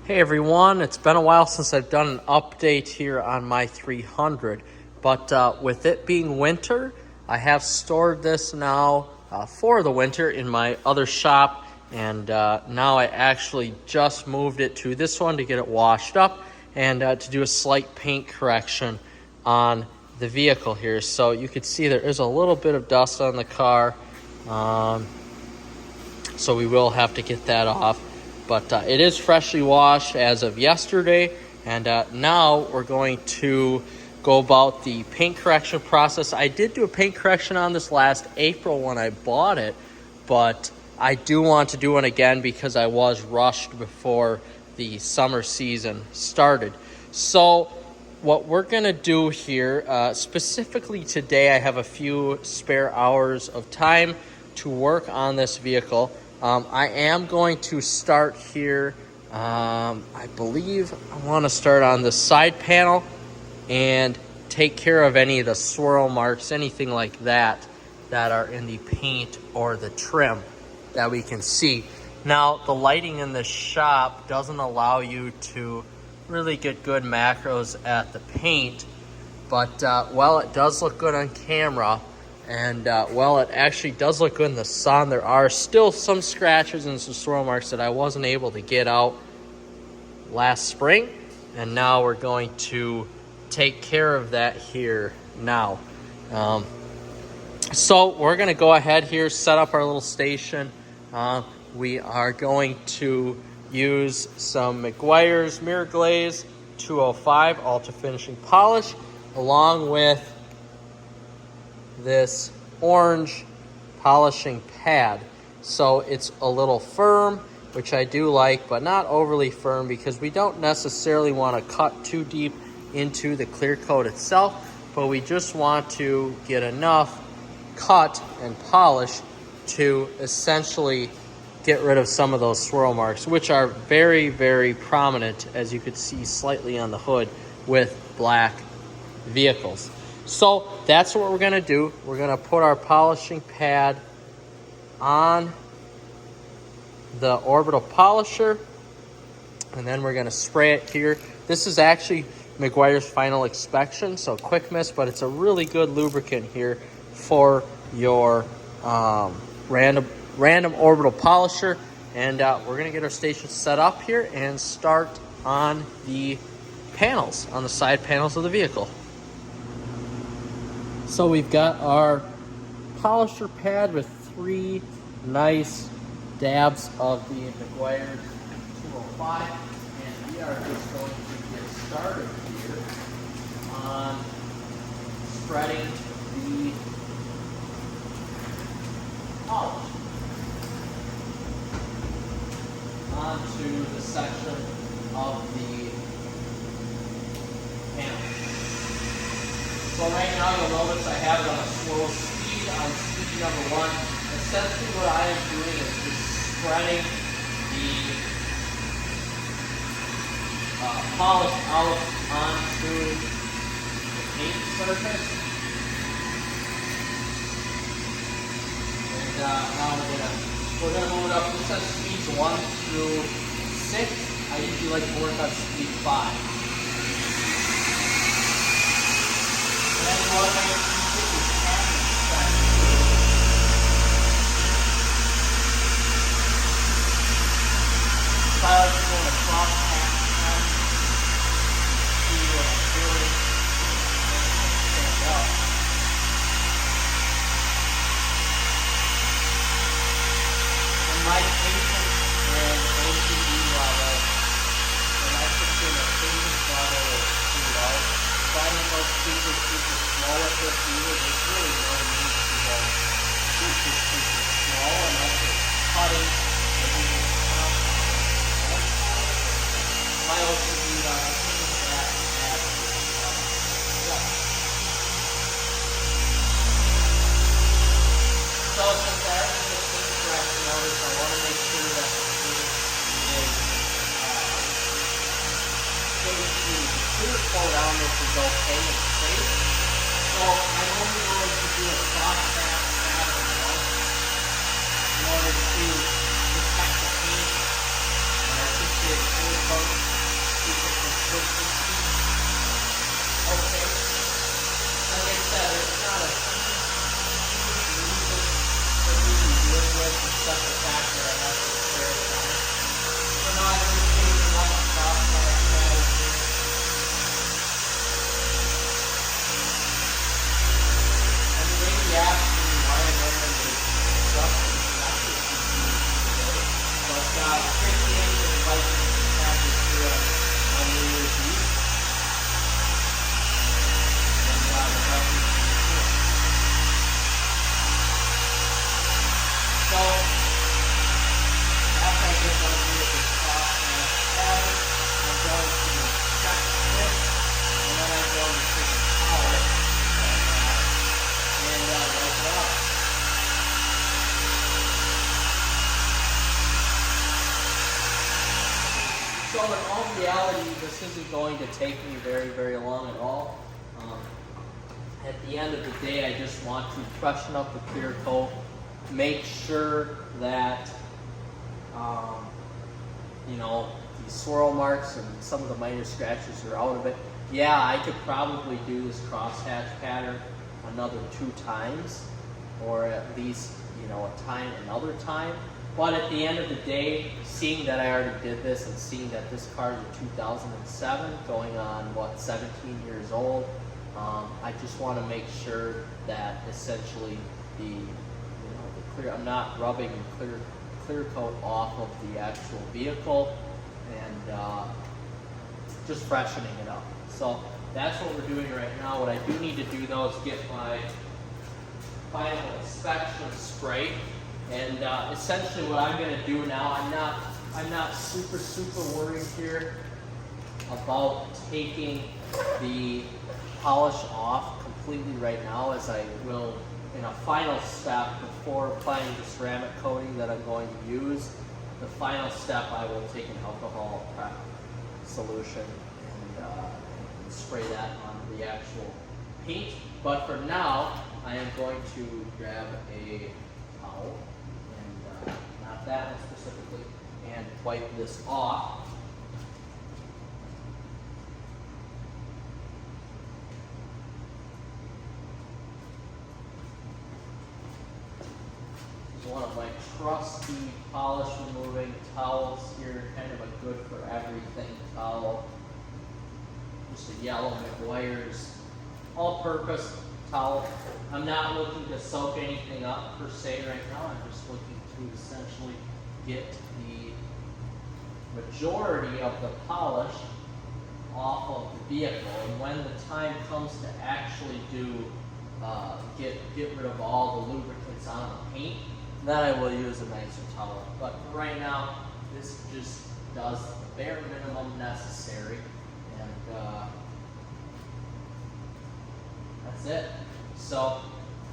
Hey everyone, it's been a while since I've done an update here on my 300, but with it being winter, I have stored this now for the winter in my other shop, and now I actually just moved it to this one to get it washed up and to do a slight paint correction on the vehicle here. So you can see there is a little bit of dust on the car, so we will have to get that off. But it is freshly washed as of yesterday, and now we're going to go about the paint correction process. I did do a paint correction on this last April when I bought it, but I do want to do one again because I was rushed before the summer season started. So what we're going to do here, specifically today, I have a few spare hours of time to work on this vehicle. I am going to start here, I believe I want to start on the side panel and take care of any of the swirl marks, anything like that are in the paint or the trim that we can see. Now, the lighting in the shop doesn't allow you to really get good macros at the paint, but while it does look good on camera, and well, it actually does look good in the sun, there are still some scratches and some swirl marks that I wasn't able to get out last spring, and now we're going to take care of that here now. So we're going to go ahead here, set up our little station. We are going to use some Meguiar's Mirror Glaze 205 Ultra Finishing Polish, along with this orange polishing pad. So it's a little firm, which I do like, but not overly firm, because we don't necessarily want to cut too deep into the clear coat itself, but we just want to get enough cut and polish to essentially get rid of some of those swirl marks, which are very, very prominent, as you could see slightly on the hood with black vehicles. So that's what we're going to do. We're going to put our polishing pad on the orbital polisher, and then we're going to spray it here. This is actually Meguiar's Final Inspection, so quick miss, but it's a really good lubricant here for your random orbital polisher. And we're going to get our station set up here and start on the panels, on the side panels of the vehicle. So we've got our polisher pad with 3 nice dabs of the Meguiar's 205, and we are just going to get started here on spreading the polish onto the section of the panel. So right now you'll notice I have it on a slow speed, on speed number 1. Essentially what I am doing is just spreading the polish out onto the paint surface. And now we're gonna move it up. This says speeds 1 through 6. I usually like to work on speed 5. And then what I'm going to do is tap I like to go in a cross tap, see what I'm doing, and stand up. And my patience and OCD level, and I put in a patience level is too low. Finding those super slow at this either, there's really no need to go super slow unless you're cutting or using my OCD level is that so since I have the paint correction notice, I want to make sure that the paint is the clear coat on this is okay and safe. So I'm only going to do a soft tap in order to protect the paint. And I think it's clear coat except the fact that I have some spare time. So now I'm just taking up across my pattern here. And maybe ask me why I'm wearing the adjustment connector today. But Tracy Angel invited me to have this here on New Year's Eve. And the reference is here. So, after I get done here with this cross pattern, I'm going to check this, and then I'm going to take a towel and wipe it off. So in all reality, this isn't going to take me very, very long at all. At the end of the day, I just want to freshen up the clear coat, make sure that, you know, the swirl marks and some of the minor scratches are out of it. Yeah, I could probably do this crosshatch pattern another 2 times, or at least, you know, another time. But at the end of the day, seeing that I already did this and seeing that this car is a 2007, going on, 17 years old, I just want to make sure that essentially the clear, I'm not rubbing the clear coat off of the actual vehicle and just freshening it up. So that's what we're doing right now. What I do need to do though is get my final inspection spray. And essentially what I'm going to do now, I'm not super worried here about taking the polish off completely right now, as I will in a final step before applying the ceramic coating that I'm going to use. The final step, I will take an alcohol prep solution and spray that on the actual paint. But for now, I am going to grab a towel, and not that one specifically, and wipe this off. One of my trusty polish removing towels here, kind of a good for everything towel. Just a yellow McGuire's all-purpose towel. I'm not looking to soak anything up per se right now. I'm just looking to essentially get the majority of the polish off of the vehicle. And when the time comes to actually do get rid of all the lubricants on the paint, then I will use a nicer towel. But for right now, this just does the bare minimum necessary, and that's it. So,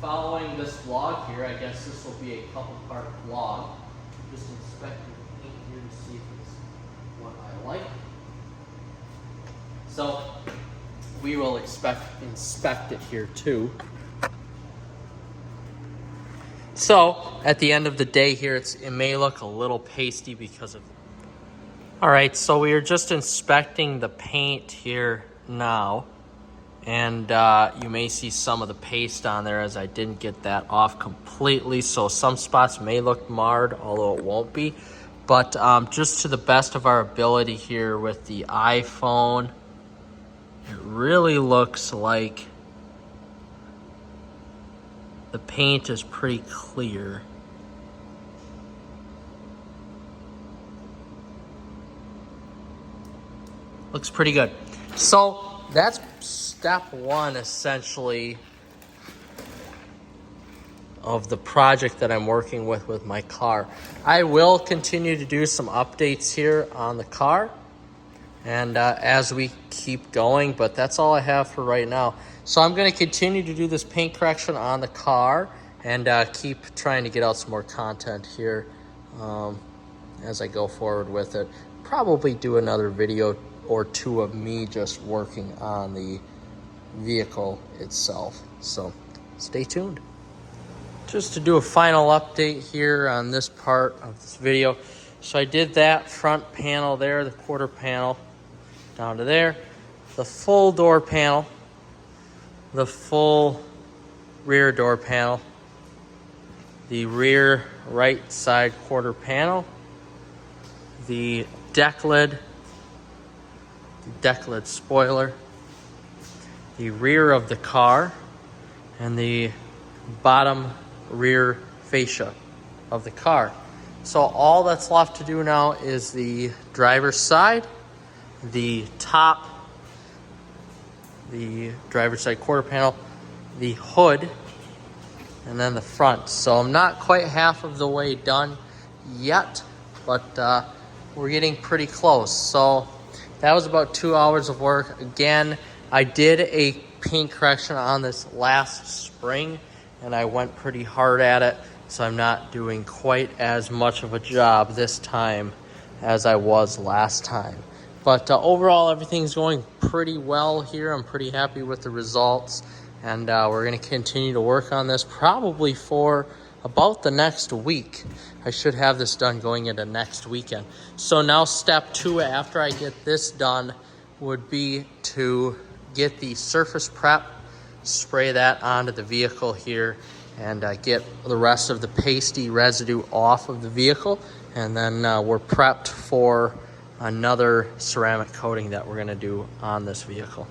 following this vlog here, I guess this will be a couple-part vlog. Just inspecting the paint here to see if it's what I like. So, we will inspect it here too. So, at the end of the day here, it may look a little pasty because of... Alright, so we are just inspecting the paint here now. And you may see some of the paste on there, as I didn't get that off completely. So some spots may look marred, although it won't be. But just to the best of our ability here with the iPhone, it really looks like the paint is pretty clear. Looks pretty good. So that's step one, essentially, of the project that I'm working with my car. I will continue to do some updates here on the car and as we keep going, but that's all I have for right now. So I'm going to continue to do this paint correction on the car and keep trying to get out some more content here as I go forward with it. Probably do another video or two of me just working on the vehicle itself. So stay tuned. Just to do a final update here on this part of this video. So I did that front panel there, the quarter panel down to there, the full door panel, the full rear door panel, the rear right side quarter panel, the deck lid spoiler, the rear of the car, and the bottom rear fascia of the car. So all that's left to do now is the driver's side, the top, the driver's side quarter panel, the hood, and then the front. So I'm not quite half of the way done yet, but we're getting pretty close. So that was about 2 hours of work. Again, I did a paint correction on this last spring, and I went pretty hard at it, so I'm not doing quite as much of a job this time as I was last time. But overall, everything's going pretty well here. I'm pretty happy with the results, and we're going to continue to work on this probably for about the next week. I should have this done going into next weekend. So now step 2 after I get this done would be to get the surface prep, spray that onto the vehicle here, and get the rest of the pasty residue off of the vehicle. And then we're prepped for another ceramic coating that we're going to do on this vehicle.